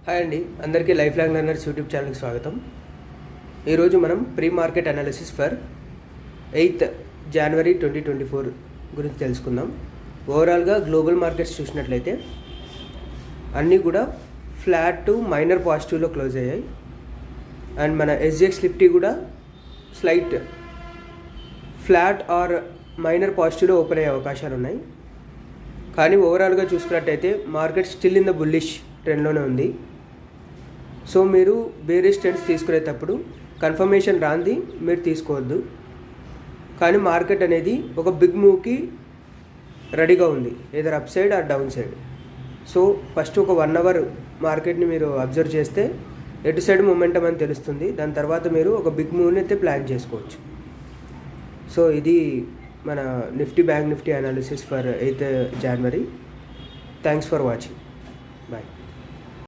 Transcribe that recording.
Hi అండి, అందరికీ life long learners YouTube ఛానల్కి స్వాగతం. ఈరోజు మనం pre market analysis for 8th January 2024 గురించి తెలుసుకుందాం. ఓవరాల్గా గ్లోబల్ మార్కెట్స్ చూసినట్లయితే అన్నీ కూడా ఫ్లాట్ టు మైనర్ పాజిటివ్లో క్లోజ్ అయ్యాయి. అండ్ మన SGX నిఫ్టీ కూడా స్లైట్ ఫ్లాట్ ఆర్ మైనర్ పాజిటివ్లో ఓపెన్ అయ్యే అవకాశాలు ఉన్నాయి. కానీ ఓవరాల్గా చూసుకున్నట్టయితే market still in the bullish ట్రెండ్లోనే ఉంది. సో మీరు బేరిష్ ట్రెండ్స్ తీసుకునేటప్పుడు కన్ఫర్మేషన్ రాంది మీరు తీసుకోవద్దు. కానీ మార్కెట్ అనేది ఒక బిగ్ మూవ్కి రెడీగా ఉంది, either upside or downside. So first ఒక 1 hour మార్కెట్ని మీరు అబ్జర్వ్ చేస్తే ఎటు సైడ్ మొమెంటం అని తెలుస్తుంది. దాని తర్వాత మీరు ఒక బిగ్ మూవ్ని అయితే ప్లాన్ చేసుకోవచ్చు. సో ఇది మన Nifty bank Nifty analysis for 8th January. Thanks for watching.